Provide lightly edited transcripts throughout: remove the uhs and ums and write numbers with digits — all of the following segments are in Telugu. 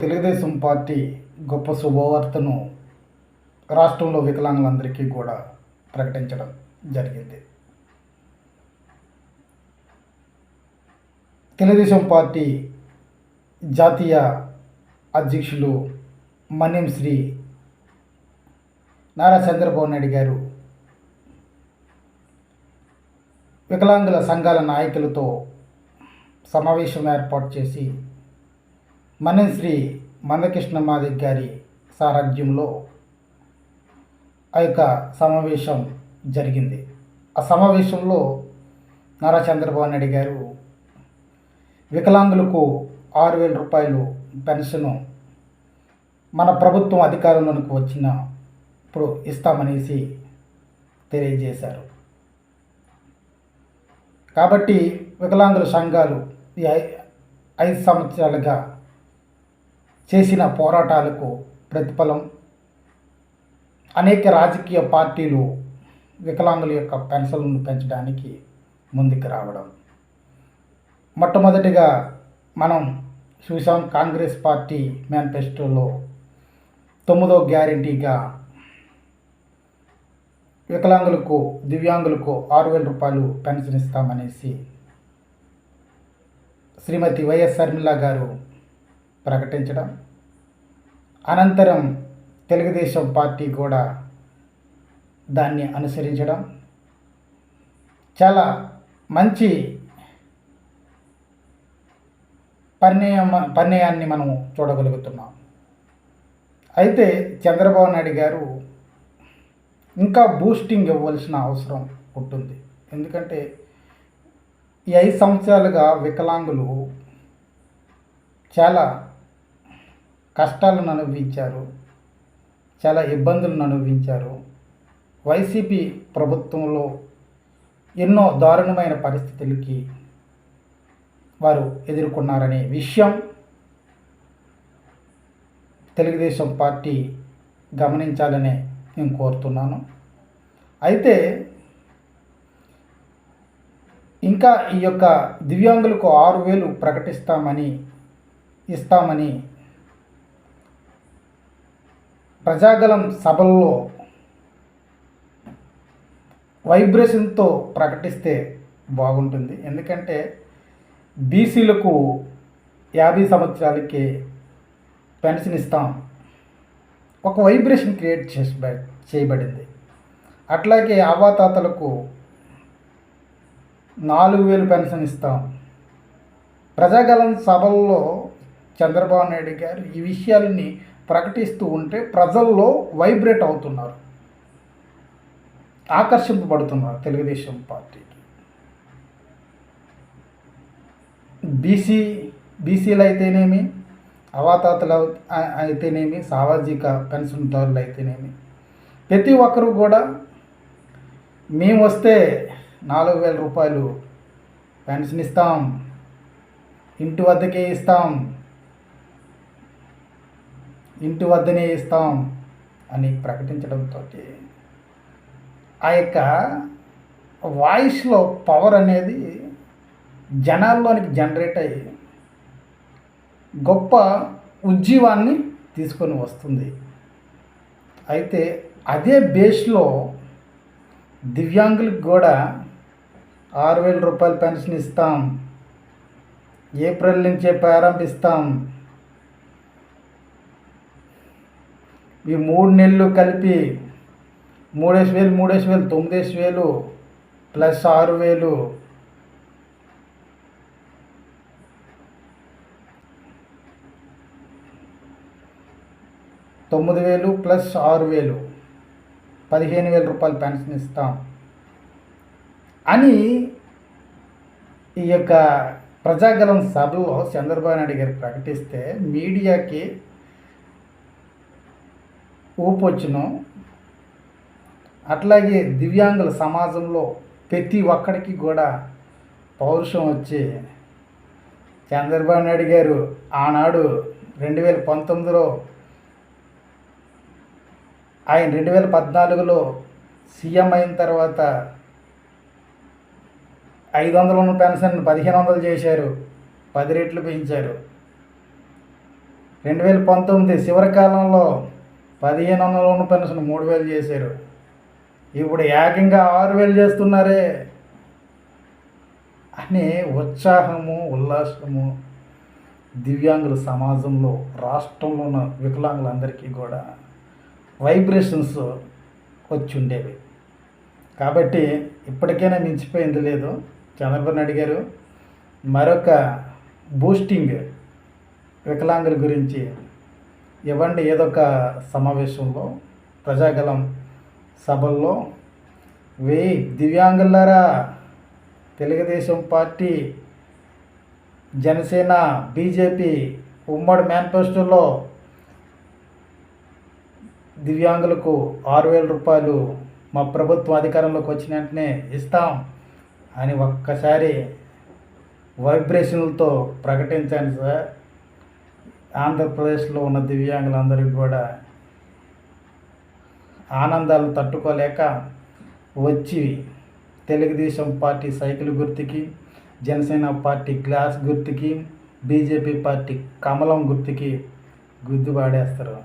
తెలుగుదేశం పార్టీ గొప్ప శుభవార్తను రాష్ట్రంలో వికలాంగులందరికీ కూడా ప్రకటించడం జరిగింది. తెలుగుదేశం పార్టీ జాతీయ అధ్యక్షులు మన్యం శ్రీ నారా చంద్రబాబు నాయుడు గారు వికలాంగుల సంఘాల నాయకులతో సమావేశం ఏర్పాటు చేసి మన్యం శ్రీ మందకృష్ణ మాదిగ గారి సారథ్యంలో ఆ యొక్క సమావేశం జరిగింది. ఆ సమావేశంలో నారా చంద్రబాబు నాయుడు గారు వికలాంగులకు 6,000 రూపాయలు పెన్షను మన ప్రభుత్వం అధికారంలోకి వచ్చినప్పుడు ఇస్తామనేసి తెలియజేశారు. కాబట్టి వికలాంగుల సంఘాలు ఈ 5 సంవత్సరాలుగా చేసిన పోరాటాలకు ప్రతిఫలం అనేక రాజకీయ పార్టీలు వికలాంగుల యొక్క పెన్షన్లను పెంచడానికి ముందుకు రావడం. మొట్టమొదటిగా మనం చూసాం, కాంగ్రెస్ పార్టీ మేనిఫెస్టోలో 9వ గ్యారంటీగా వికలాంగులకు దివ్యాంగులకు 6,000 రూపాయలు పెన్షన్ ఇస్తామనేసి శ్రీమతి వైఎస్ షర్మిల గారు ప్రకటించడం, అనంతరం తెలుగుదేశం పార్టీ కూడా దాన్ని అనుసరించడం చాలా మంచి పరిణయాన్ని మనం చూడగలుగుతున్నాం. అయితే చంద్రబాబు నాయుడు గారు ఇంకా బూస్టింగ్ ఇవ్వాల్సిన అవసరం ఉంటుంది. ఎందుకంటే ఈ 5 సంవత్సరాలుగా వికలాంగులు చాలా కష్టాలను అనుభవించారు, చాలా ఇబ్బందులను అనుభవించారు. వైసీపీ ప్రభుత్వంలో ఎన్నో దారుణమైన పరిస్థితులకి వారు ఎదుర్కొన్నారనే విషయం తెలుగుదేశం పార్టీ గమనించాలనే నేను కోరుతున్నాను. అయితే ఇంకా ఈ యొక్క దివ్యాంగులకు 6,000 ఇస్తామని ప్రజాగలం సభల్లో వైబ్రేషన్తో ప్రకటిస్తే బాగుంటుంది. ఎందుకంటే బీసీలకు 50 సంవత్సరాలకి పెన్షన్ ఇస్తాం, ఒక వైబ్రేషన్ క్రియేట్ చేయబడింది. అట్లాగే అవ్వాతాతలకు 4,000 పెన్షన్ ఇస్తాం. ప్రజాగలం సభల్లో చంద్రబాబు నాయుడు గారు ఈ విషయాలని ప్రకటిస్తూ ఉంటే ప్రజల్లో వైబ్రేట్ అవుతున్నారు, ఆకర్షింపబడుతున్నారు తెలుగుదేశం పార్టీకి. బీసీలు అయితేనేమి, అవాతాతలు అయితేనేమి, సామాజిక పెన్షన్దారులు అయితేనేమి, ప్రతి ఒక్కరూ కూడా మేము వస్తే 4,000 రూపాయలు పెన్షన్ ఇస్తాం, ఇంటి వద్దనే ఇస్తాం అని ప్రకటించడంతో ఆ యొక్క వాయిస్లో పవర్ అనేది జనాల్లోనికి జనరేట్ అయ్యి గొప్ప ఉజ్జీవాన్ని తీసుకొని వస్తుంది. అయితే అదే బేస్లో దివ్యాంగులకు కూడా 6,000 రూపాయలు పెన్షన్ ఇస్తాం, ఏప్రిల్ నుంచే ప్రారంభిస్తాం, ఈ 3 నెలలు కలిపి 3,000 9,000 ప్లస్ 6,000 9,000 ప్లస్ 6,000 15,000 రూపాయలు పెన్షన్ ఇస్తాం అని ఈ యొక్క ప్రజాగలం సభలో చంద్రబాబు నాయుడు గారు ప్రకటిస్తే మీడియాకి ఊపొచ్చును. అట్లాగే దివ్యాంగుల సమాజంలో ప్రతి ఒక్కడికి కూడా పౌరుషం వచ్చి చంద్రబాబు నాయుడు గారు ఆనాడు 2019లో ఆయన 2014లో సీఎం అయిన తర్వాత 500 ఉన్న పెన్షన్ 1,500 చేశారు, 10 రెట్లు పెంచారు. 2019 చివరి కాలంలో 1500 ఉన్న పెన్షన్ 3000 చేశారు. ఇప్పుడు ఏకంగా 6000 చేస్తున్నారే అని ఉత్సాహము, ఉల్లాసము దివ్యాంగుల సమాజంలో, రాష్ట్రంలో ఉన్న వికలాంగులందరికీ కూడా వైబ్రేషన్స్ వచ్చి ఉండేవి. కాబట్టి ఇప్పటికైనా మించిపోయింది లేదు. చంద్రబాబు నాయుడు గారు మరొక బూస్టింగ్ వికలాంగుల గురించి ఇవ్వండి. ఏదో ఒక సమావేశంలో, ప్రజాగలం సభల్లో దివ్యాంగులారా, తెలుగుదేశం పార్టీ, జనసేన, బీజేపీ ఉమ్మడి మేనిఫెస్టోలో దివ్యాంగులకు 6000 రూపాయలు మా ప్రభుత్వం అధికారంలోకి వచ్చిన వెంటనే ఇస్తాం అని ఒక్కసారి వైబ్రేషన్లతో ప్రకటించండి సార్. ఆంధ్రప్రదేశ్లో ఉన్న దివ్యాంగులందరికీ కూడా ఆనందాలను తట్టుకోలేక వచ్చి తెలుగుదేశం పార్టీ సైకిల్ గుర్తుకి, జనసేన పార్టీ గ్లాస్ గుర్తుకి, బీజేపీ పార్టీ కమలం గుర్తుకి గుద్దు పాడేస్తారు.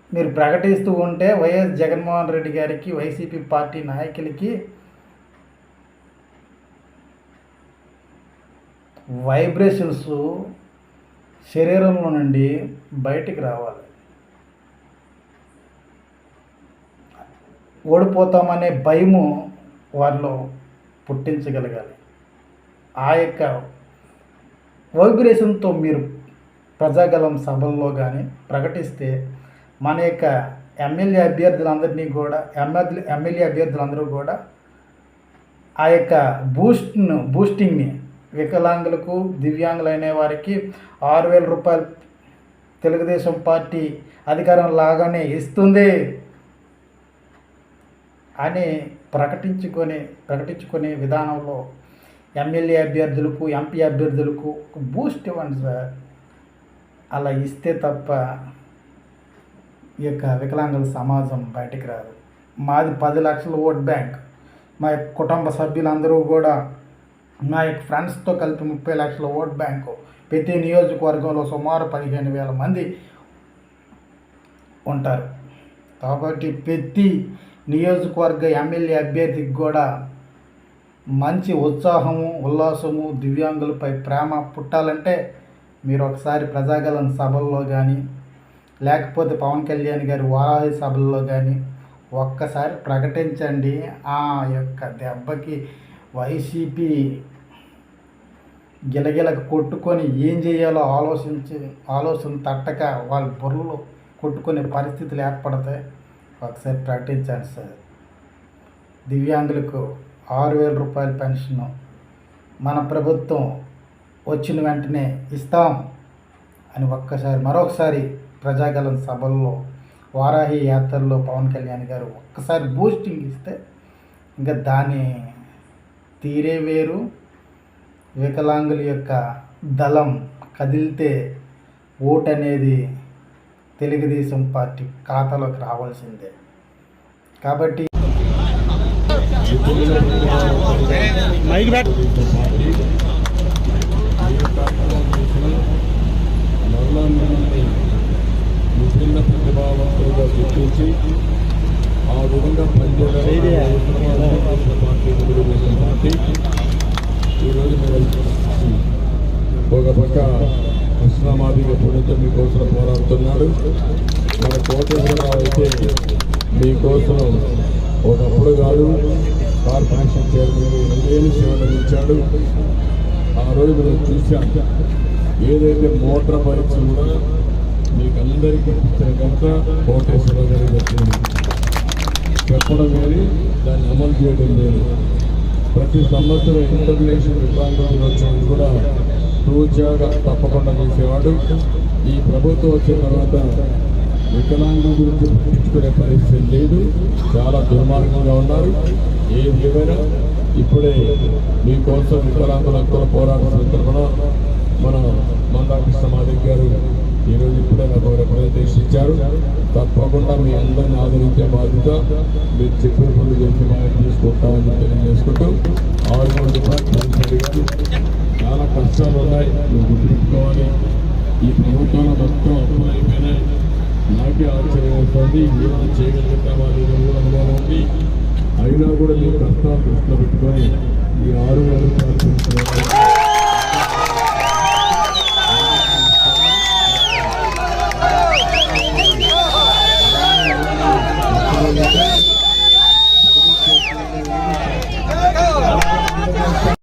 మీరు ప్రకటిస్తూ ఉంటే వైఎస్ జగన్మోహన్ రెడ్డి గారికి, వైసీపీ పార్టీ నాయకులకి వైబ్రేషన్స్ శరీరంలో నుండి బయటికి రావాలి. ఓడిపోతామనే భయము వారిలో పుట్టించగలగాలి. ఆ యొక్క వైబ్రేషన్తో మీరు ప్రజాగలం సభల్లో కానీ ప్రకటిస్తే మన యొక్క ఎమ్మెల్యే అభ్యర్థులందరూ కూడా ఆ యొక్క బూస్టింగ్ని వికలాంగులకు, దివ్యాంగులైన వారికి 6000 రూపాయలు తెలుగుదేశం పార్టీ అధికారం లాగానే ఇస్తుంది అని ప్రకటించుకునే విధానంలో ఎమ్మెల్యే అభ్యర్థులకు, ఎంపీ అభ్యర్థులకు బూస్ట్ ఇవ్వండి సార్. అలా ఇస్తే తప్ప ఈ యొక్క వికలాంగుల సమాజం బయటికి రాదు. మాది 10 లక్షల ఓట్ బ్యాంక్. మా యొక్క కుటుంబ సభ్యులందరూ కూడా, మా యొక్క ఫ్రెండ్స్తో కలిపి 30 లక్షల ఓట్ బ్యాంకు. ప్రతి నియోజకవర్గంలో సుమారు 15,000 మంది ఉంటారు. కాబట్టి ప్రతి నియోజకవర్గ ఎమ్మెల్యే అభ్యర్థికి కూడా మంచి ఉత్సాహము, ఉల్లాసము, దివ్యాంగులపై ప్రేమ పుట్టాలంటే మీరు ఒకసారి ప్రజాగలం సభల్లో కానీ, లేకపోతే పవన్ కళ్యాణ్ గారి వారాహి సభల్లో కానీ ఒక్కసారి ప్రకటించండి. ఆ యొక్క దెబ్బకి వైసీపీ గిలగిలకు కొట్టుకొని ఏం చేయాలో ఆలోచన తట్టక వాళ్ళ బుర్రలు కొట్టుకునే పరిస్థితులు ఏర్పడతాయి. ఒకసారి ప్రకటించండి సార్. దివ్యాంగులకు 6000 రూపాయల పెన్షన్ మన ప్రభుత్వం వచ్చిన వెంటనే ఇస్తాం అని మరొకసారి ప్రజాగలం సభల్లో, వారాహి యాత్రల్లో పవన్ కళ్యాణ్ గారు ఒక్కసారి బూస్టింగ్ ఇస్తే ఇంకా దాని తీరే వేరు. వికలాంగుల యొక్క దళం కదిలితే ఓటు అనేది తెలుగుదేశం పార్టీ ఖాతాలోకి రావాల్సిందే. కాబట్టి విభిన్న ప్రతిభావంతులుగా గుర్తించి ఆ విధంగా పార్టీ ఈరోజు మీరు ఒక పక్క కృష్ణమాదిగ ఎప్పుడైతే మీకోసం పోరాడుతున్నాడు. మన కోటేశ్వరరావు అయితే మీకోసం ఒకప్పుడు కాదు కార్పొరేషన్ చైర్మన్ 2,000 సేవలు ఇచ్చాడు. ఆ రోజు మేము చూసాం. ఏదైతే మోటార్ బైక్స్ కూడా మీకు అందరికీ కనుక కోటేశ్వరరావు గారికి వచ్చింది చెప్పడం కానీ దాన్ని అమలు చేయడం లేదు. ప్రతి సంవత్సరం ఇంటర్నేషనల్ వికలాంగుల దినోత్సవం కూడా తూచాగా తప్పకుండా చేసేవాడు. ఈ ప్రభుత్వం వచ్చిన తర్వాత వికలాంగుల గురించి పట్టించుకునే పరిస్థితి లేదు. చాలా దుర్మార్గంగా ఉన్నారు. ఏది ఏమైనా ఇప్పుడే మీకోసం వికలాంగులంతా పోరాడుతున్న తరఫున మన మందాకృష్ణ మాదిక్ గారు ఈరోజు ఇప్పుడే నాకు రిప్రజెంటేషన్ ఇచ్చారు. తప్పకుండా మీ అందరిని ఆదరించే బాధ్యత మీరు చెప్పిన పనులు చేసి తీసుకుంటామని తెలియజేసుకుంటూ 600 రూపాయలు చాలా కష్టాలు ఉన్నాయి, నువ్వు గుర్తుపెట్టుకోవాలి. ఈ ప్రభుత్వంలో మొత్తం అప్పులు అయిపోయినాయి. నాకే ఆశ్చర్యం వస్తుంది, ఏమైనా చేయగలుగుతామా లేదో కూడా అనుమానం ఉంది. అయినా కూడా మీ కష్టాలు దృష్టిలో పెట్టుకొని ఈ 6,000 రూపాయలు